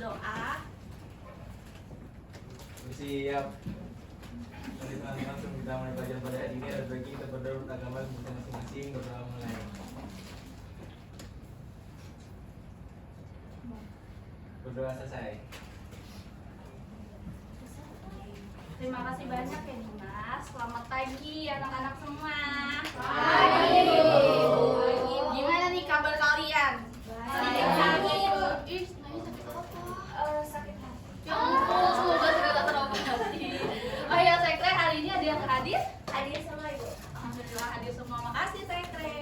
berdoa. Siap. Mari langsung kita mulai belajar pada hari ini. Ada bagi kita berdoa agama kita masing-masing, berdoa mulai. Berdoa selesai. Terima kasih banyak ya Dimas. Selamat pagi anak-anak semua. Pagi. Gimana nih kabar kalian? Baik. Ih, sakit apa? Sakit hati. Ya ampun, semoga segera terobati. Oh ya, Sekre, hari ini ada yang hadir? Hadir semua Ibu. Alhamdulillah hadir semua. Makasih Sekre.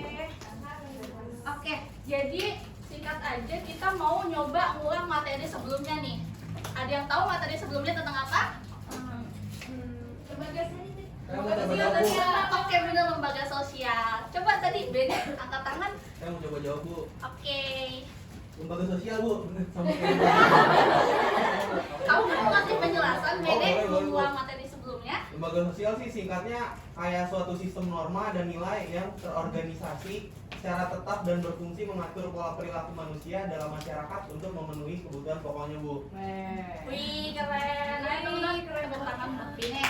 Oke, jadi singkat aja kita mau nyoba ngulang materi sebelumnya nih. Ada yang tahu materi sebelumnya tentang apa? Lembaga sosial. Oke, bener, lembaga sosial. Coba tadi Bene angkat tangan. Saya mau coba jawab, Bu. Oke. Lembaga sosial, Bu. Sama kayak Kamu mau ngasih penjelasan Bene boleh, mengulang Bu. materi sebelumnya? Lembaga sosial sih singkatnya kayak suatu sistem norma dan nilai yang terorganisasi secara tetap dan berfungsi mengatur pola perilaku manusia dalam masyarakat untuk memenuhi kebutuhan pokoknya, Bu. Wih, keren. Ayo teman-teman, tepuk tangan buat Bene.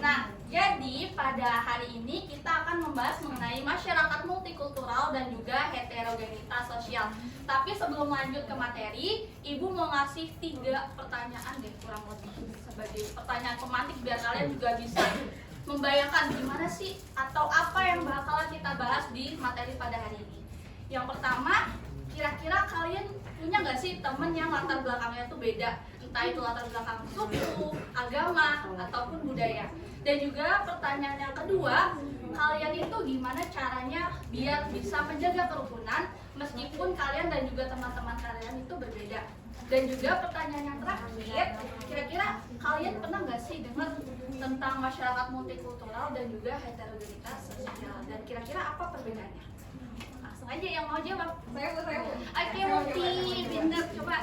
Nah, jadi pada hari ini kita akan membahas mengenai masyarakat multikultural dan juga heterogenitas sosial. Tapi sebelum lanjut ke materi, Ibu mau ngasih 3 pertanyaan deh kurang lebih sebagai pertanyaan pemantik biar kalian juga bisa membayangkan gimana sih atau apa yang bakalan kita bahas di materi pada hari ini. Yang pertama, kira-kira kalian punya nggak sih temen yang latar belakangnya tuh beda? Entah itu latar belakang suku, agama, ataupun budaya. Dan juga pertanyaan yang kedua, kalian itu gimana caranya biar bisa menjaga kerukunan meskipun kalian dan juga teman-teman kalian itu berbeda. Dan juga pertanyaan yang terakhir, kira-kira kalian pernah nggak sih dengar tentang masyarakat multikultural dan juga heterogenitas sosial? Dan kira-kira apa perbedaannya? Langsung aja yang mau jawab. Saya Bu. Oke, Mufti, Binder, coba.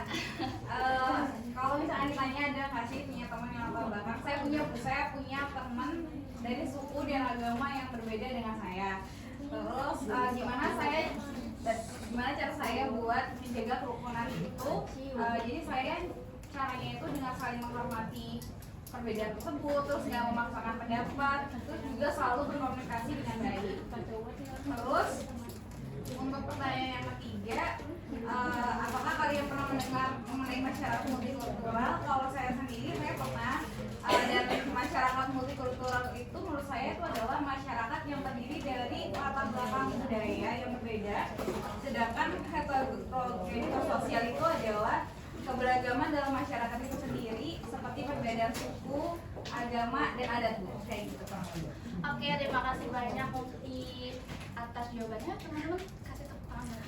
Kalau misalnya ditanya ada nggak sih punya teman yang latar belakang, saya punya teman dari suku dan agama yang berbeda dengan saya. Terus gimana cara saya buat menjaga kerukunan itu? Jadi saya caranya itu dengan saling menghormati perbedaan tersebut, terus nggak memaksakan pendapat, terus juga selalu berkomunikasi dengan baik. Terus untuk pertanyaan yang ketiga, apakah kalian pernah mendengar mengenai masyarakat multikultural? Kalau saya sendiri, saya pernah. Dan masyarakat multikultural itu menurut saya itu adalah masyarakat yang terdiri dari latar belakang budaya yang berbeda. Sedangkan heterogenitas sosial itu adalah keberagaman dalam masyarakat itu sendiri, seperti perbedaan suku, agama, dan adat. Kayak gitu. Oke, terima kasih banyak Mufti atas jawabannya. Teman-teman kasih tepuk tangan.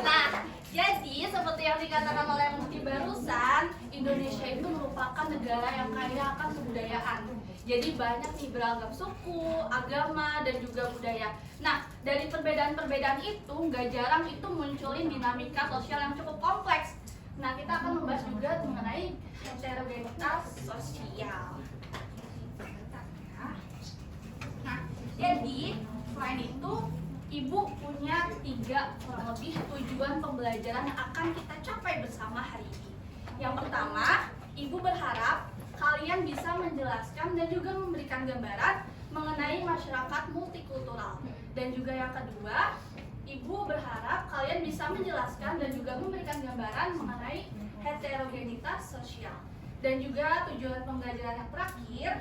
Nah, jadi seperti yang dikatakan oleh Mufti barusan, Indonesia itu merupakan negara yang kaya akan kebudayaan. Jadi banyak nih beragam suku, agama, dan juga budaya. Nah, dari perbedaan-perbedaan itu nggak jarang itu munculin dinamika sosial yang cukup kompleks. Nah, kita akan membahas juga mengenai heterogenitas sosial. Nah, jadi selain itu, Ibu punya 3 kurang lebih tujuan pembelajaran yang akan kita capai bersama hari ini. Yang pertama, Ibu berharap kalian bisa menjelaskan dan juga memberikan gambaran mengenai masyarakat multikultural. Dan juga yang kedua, Ibu berharap kalian bisa menjelaskan dan juga memberikan gambaran mengenai heterogenitas sosial. Dan juga tujuan pembelajaran yang terakhir,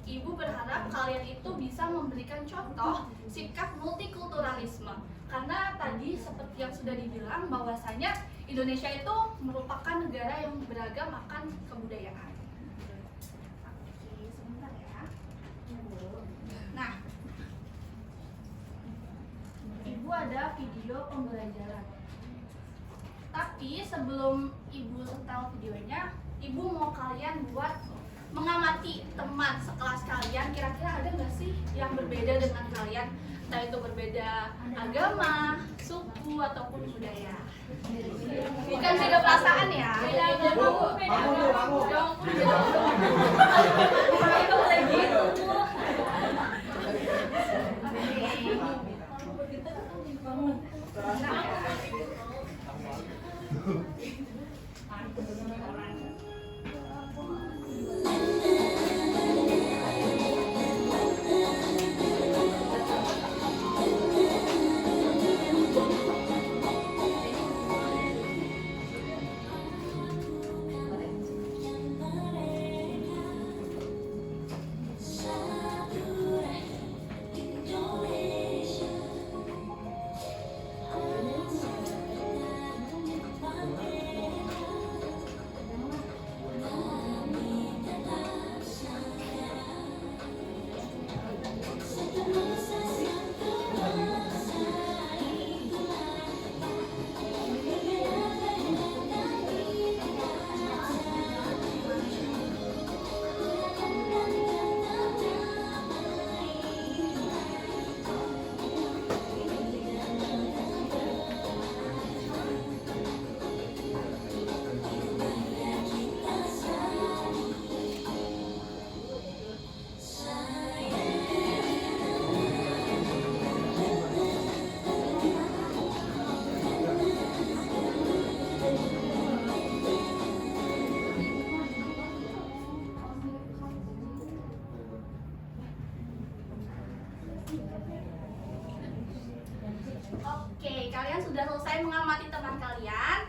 Ibu berharap kalian itu bisa memberikan contoh sikap multikulturalisme. Karena tadi seperti yang sudah dibilang bahwasanya Indonesia itu merupakan negara yang beragam akan kebudayaan. Oke, sebentar ya. Nah, Ibu ada video pembelajaran. Tapi sebelum Ibu setel videonya, Ibu mau kalian buat mengamati teman sekelas kalian. Kira-kira ada nggak sih yang berbeda dengan kalian? Entah itu berbeda agama, suku, ataupun budaya. Bukan beda perasaan ya. Beda orang. Oke, kalian sudah selesai mengamati teman kalian?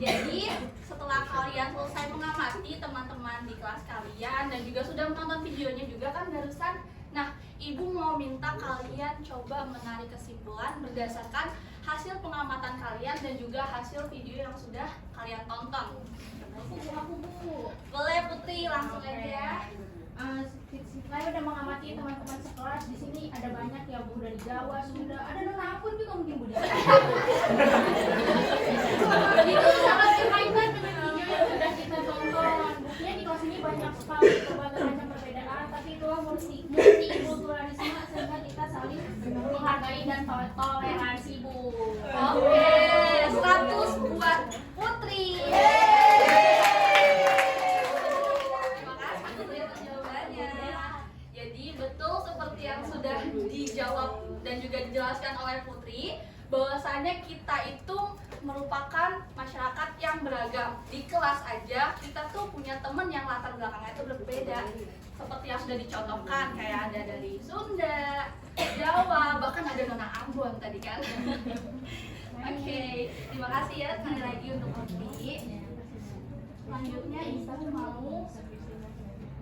Jadi setelah kalian selesai mengamati teman-teman di kelas kalian dan juga sudah menonton videonya juga kan barusan. Nah, ibu mau minta kalian coba menarik kesimpulan berdasarkan hasil pengamatan kalian dan juga hasil video yang sudah kalian tonton. Boleh Putri, langsung aja. Saya udah mengamati teman-teman sekelas di sini ada banyak ya Bu, dari Jawa, Sunda, ada non pun juga mungkin Bu. Itu sangat berkaitan dengan video yang sudah kita tonton. Buktinya di kelas ini banyak sekali berbagai macam perbedaan, tapi itulah multikulturalisme sehingga kita saling menghargai dan toleransi Bu. Oke, 100 buat Putri. Terima kasih Putri untuk jawabannya. Jadi betul seperti yang sudah dijawab dan juga dijelaskan oleh Putri, bahwasanya kita itu merupakan masyarakat yang beragam. Di kelas aja kita tuh punya temen yang latar belakangnya itu berbeda. Seperti yang sudah dicontohkan, kayak ada dari Sunda, Jawa, bahkan ada Nona Ambon tadi kan. Oke, terima kasih ya sekali lagi untuk Putri. Selanjutnya Isa mau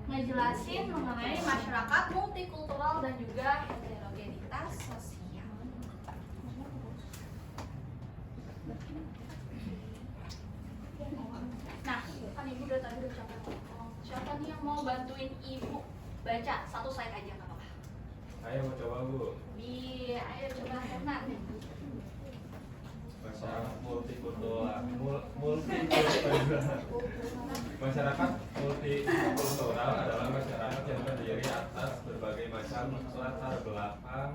ngejelasin mengenai masyarakat multikultural dan juga heterogenitas sosial. Nah, kan ibu udah tadi udah capek. Siapa nih yang mau bantuin ibu baca satu slide aja nggak apa-apa? Ayo mau coba Bu. Ayo coba Herman. Masyarakat multikultural. Masyarakat multikultural adalah masyarakat yang terdiri atas berbagai macam latar belakang.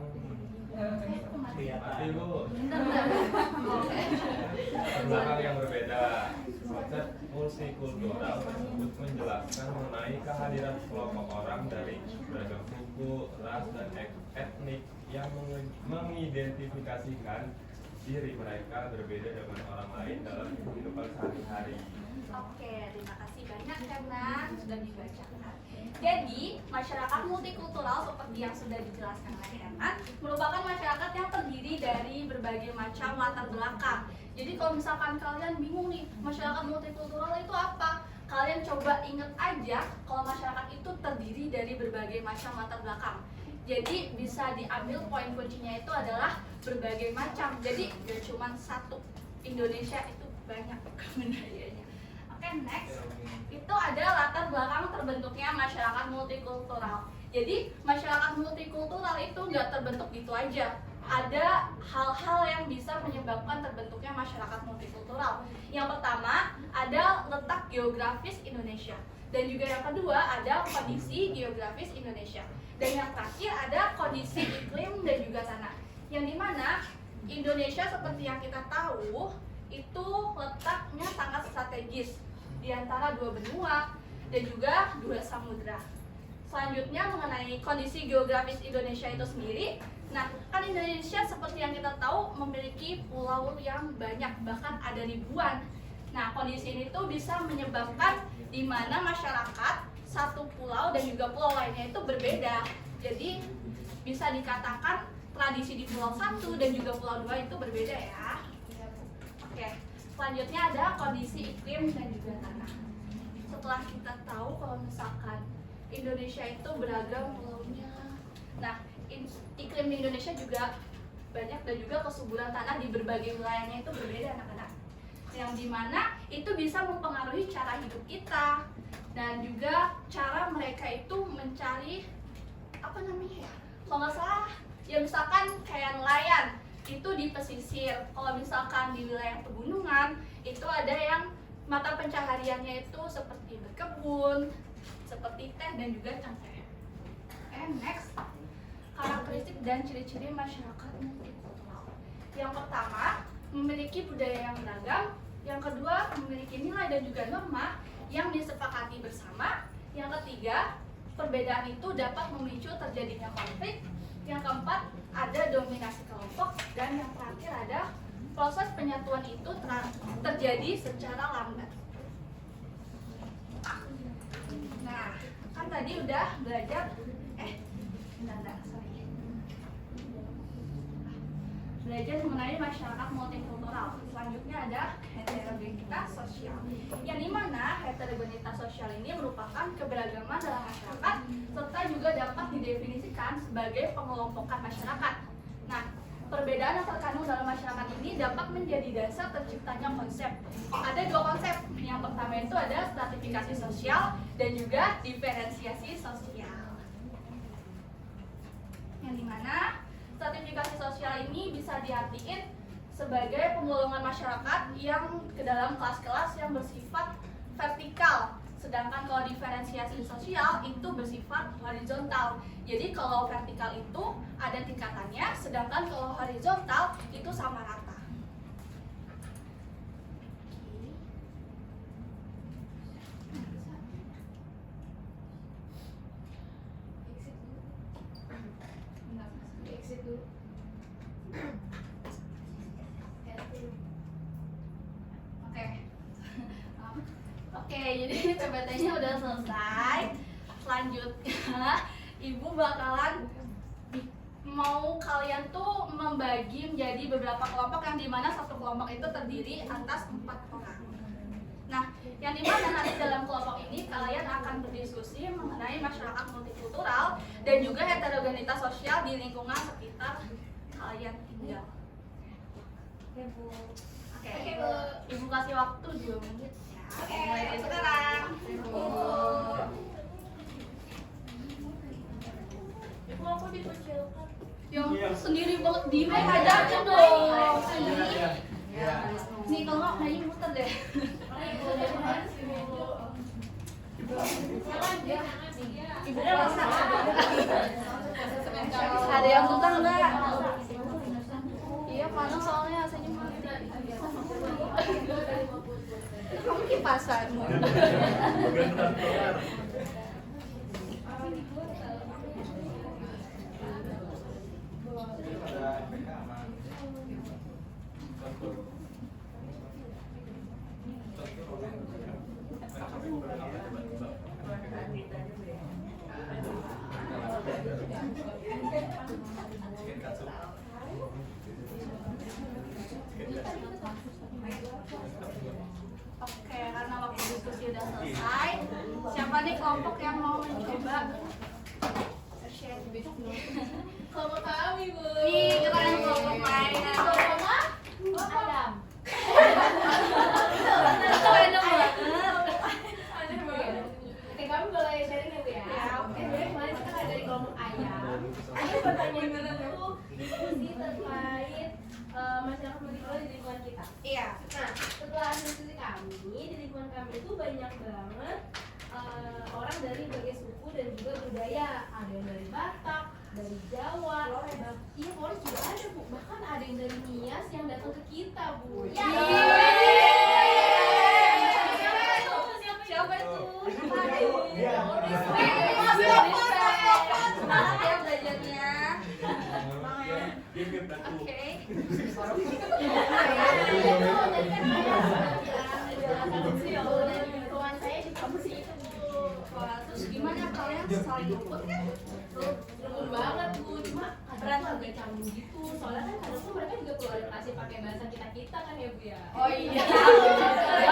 Mati Bu. Latar belakang yang berbeda. Konsep multikultural tersebut menjelaskan mengenai kehadiran kelompok orang dari beragam suku, ras, dan etnik yang mengidentifikasikan diri mereka berbeda dengan orang lain dalam kehidupan sehari-hari. Oke, terima kasih banyak karena sudah dibacakan. Jadi, masyarakat multikultural seperti yang sudah dijelaskan oleh Herman merupakan masyarakat yang terdiri dari berbagai macam latar belakang. Jadi kalau misalkan kalian bingung nih, masyarakat multikultural itu apa? Kalian coba inget aja kalau masyarakat itu terdiri dari berbagai macam latar belakang. Jadi bisa diambil poin kuncinya itu adalah berbagai macam. Jadi gak cuma satu. Indonesia itu banyak budayanya. Oke, next. Itu ada latar belakang terbentuknya masyarakat multikultural. Jadi masyarakat multikultural itu nggak terbentuk gitu aja. Ada hal-hal yang bisa menyebabkan terbentuknya masyarakat multikultural. Yang pertama ada letak geografis Indonesia. Dan juga yang kedua ada kondisi geografis Indonesia. Dan yang terakhir ada kondisi iklim dan juga tanah. Yang dimana Indonesia seperti yang kita tahu itu letaknya sangat strategis di antara dua benua dan juga dua samudra. selanjutnya mengenai kondisi geografis Indonesia itu sendiri. Nah, kan Indonesia seperti yang kita tahu memiliki pulau yang banyak, bahkan ada ribuan. Nah, kondisi ini tuh bisa menyebabkan di mana masyarakat satu pulau dan juga pulau lainnya itu berbeda. Jadi bisa dikatakan tradisi di pulau 1 dan juga pulau 2 itu berbeda ya. Oke, selanjutnya ada kondisi iklim dan juga tanah. Setelah kita tahu kalau misalkan Indonesia itu beragam pulaunya. Nah, iklim di Indonesia juga banyak dan juga kesuburan tanah di berbagai wilayahnya itu berbeda anak-anak. Yang dimana itu bisa mempengaruhi cara hidup kita dan juga cara mereka itu mencari apa namanya ya? Kalau nggak salah, ya misalkan kayak nelayan itu di pesisir. Kalau misalkan di wilayah pegunungan itu ada yang mata pencahariannya itu seperti berkebun, seperti teh dan juga cengkeh. Next, karakteristik dan ciri-ciri masyarakat multikultural. Yang pertama, memiliki budaya yang beragam. Yang kedua, memiliki nilai dan juga norma yang disepakati bersama. Yang ketiga, perbedaan itu dapat memicu terjadinya konflik. Yang keempat, ada dominasi kelompok. Dan yang terakhir ada proses penyatuan itu terjadi secara lambat. Nah, kan tadi udah belajar belajar mengenai masyarakat multikultural. Selanjutnya ada heterogenitas sosial, yang dimana heterogenitas sosial ini merupakan keberagaman dalam masyarakat serta juga dapat didefinisikan sebagai pengelompokan masyarakat. Nah, perbedaan yang terkandung dalam masyarakat ini dapat menjadi dasar terciptanya konsep. Ada dua konsep. Yang pertama itu ada stratifikasi sosial dan juga diferensiasi sosial. Yang dimana stratifikasi sosial ini bisa diartikan sebagai penggolongan masyarakat yang ke dalam kelas-kelas yang bersifat vertikal. Sedangkan kalau diferensiasi sosial itu bersifat horizontal. Jadi kalau vertikal itu ada tingkatannya, sedangkan kalau horizontal itu sama rata. Oke, jadi PPT-nya udah selesai. Selanjutnya, Ibu bakalan mau kalian tuh membagi menjadi beberapa kelompok yang dimana satu kelompok itu terdiri atas 4 orang. Nah, yang dimana nanti dalam kelompok ini kalian akan berdiskusi mengenai masyarakat multikultural dan juga heterogenitas sosial di lingkungan sekitar kalian tinggal. Oke, Ibu kasih waktu 2 menit. Oke, mulai sekarang. Ibu aku dikucilkan. Yang sendiri banget di aja dong. Sendiri. Nih kalau nggak kayaknya muter deh. Ibu rasa. Ada yang suka nggak? Iya panas soalnya rasanya mati. Kamu kipasan. Oke, karena waktu diskusi udah selesai, siapa nih kelompok yang mau mencoba share? Kelompok kami, Bu. Ih, keren kelompok mainan. Kelompok Adam. Keren banget. Oke, kami boleh sharing ya, Bu ya? Oke, jadi kemarin kita ada dari kelompok ayam. Ada pertanyaan itu diskusi terkait masyarakat multikultural di lingkungan kita. Iya. Nah, setelah diskusi kami, di lingkungan kami itu banyak banget orang dari berbagai suku dan juga budaya. Ada yang dari Batak, dari Jawa, iya Flores juga ada, Bu. Bahkan ada yang dari Nias yang datang ke kita, Bu. Siapa itu? Iya. Siapa itu? Oke. Lingkungan saya di kampus itu, Bu. Wah, terus gimana kalian saling ikut kan? Betul banget Bu, cuma kadang agak canggung gitu. Soalnya kan kadang tuh mereka juga perlu adaptasi pakai bahasa kita kan ya Bu ya. Oh iya. Ya,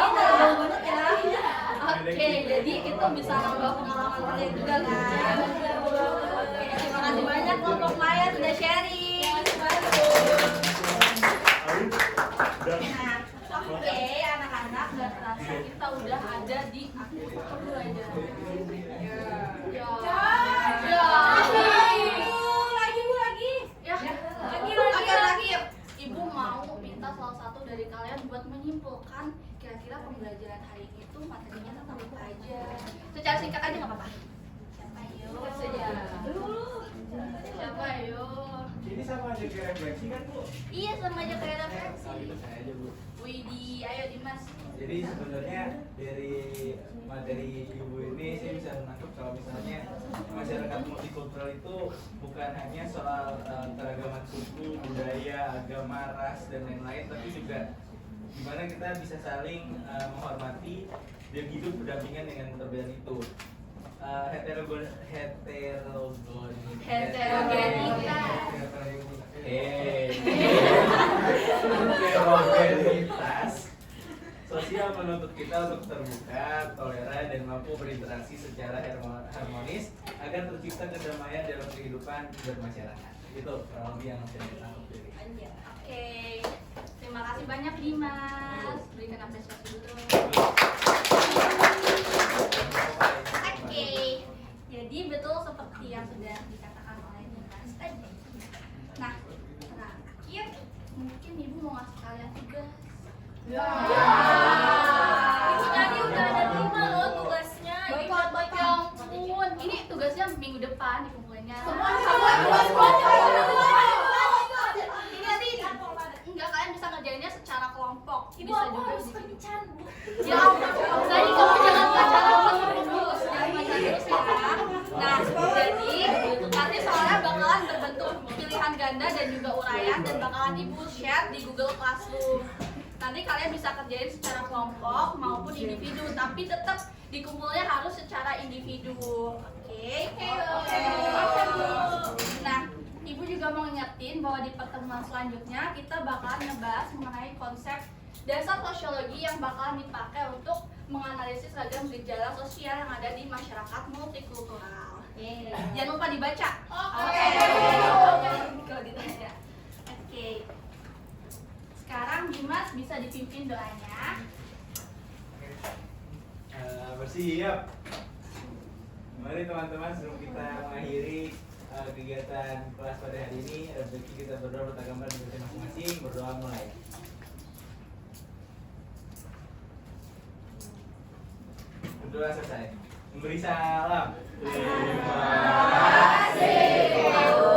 tahu banget ya. Oke, jadi itu bisa nambah pengalaman kalian juga kan. Oke, terima kasih banyak kelompok Maya sudah sharing. Nah, oke anak-anak, gak terasa kita udah ada di akhir pembelajaran. Ya. Lagi. Ibu mau minta salah satu dari kalian buat menyimpulkan kira-kira pembelajaran hari ini tuh materinya tentang apa aja. Secara singkat aja nggak apa-apa. Siapa yuk? Siapa yuk? Ini sama aja kayak refleksi kan Bu? Iya sama aja kayak referensi. Itu saya aja Bu. Widih, ayo Dimas. Jadi sebenarnya dari materi ibu ini saya bisa menangkap kalau misalnya masyarakat multikultural itu bukan hanya soal keragaman suku, budaya, agama, ras dan lain-lain, tapi juga gimana kita bisa saling menghormati dan hidup berdampingan dengan perbedaan itu. Heterogenitas sosial menuntut kita untuk terbuka, toleran, dan mampu berinteraksi secara harmonis agar tercipta kedamaian dalam kehidupan bermasyarakat. Itu kurang lebih yang saya tangkap dari. Oke, terima kasih banyak Dimas. Berikan apresiasi dulu. Oke, jadi betul seperti yang sudah dikatakan oleh Dimas tadi. Nah, terakhir mungkin ibu mau ngasih kalian tugas. Ibu tadi udah ada 5 loh tugasnya. Ya ampun, ini tugasnya minggu depan dikumpulinnya. Enggak, kalian bisa ngerjainnya secara kelompok. Ibu Bisa aku juga harus individu. kencan Bu. Ya ampun, tadi kamu jangan pacaran terus, jangan pacaran terus ya. Nah, jadi nanti soalnya bakalan berbentuk pilihan ganda dan juga uraian dan bakalan ibu share di Google Classroom. Nanti kalian bisa kerjain secara kelompok maupun individu, tapi tetap dikumpulnya harus secara individu. Oke. Nah, ibu juga mau ngingetin bahwa di pertemuan selanjutnya kita bakalan ngebahas mengenai konsep dasar sosiologi yang bakalan dipakai untuk menganalisis ragam gejala sosial yang ada di masyarakat multikultural. Jangan lupa dibaca. Oke. Kalau ditanya. Oke. Sekarang Dimas bisa dipimpin doanya. Bersiap. Mari teman-teman sebelum kita mengakhiri kegiatan kelas pada hari ini, rezeki kita berdoa bertagama dan berdoa masing-masing. Berdoa mulai. Berdoa selesai. Memberi salam. Terima kasih.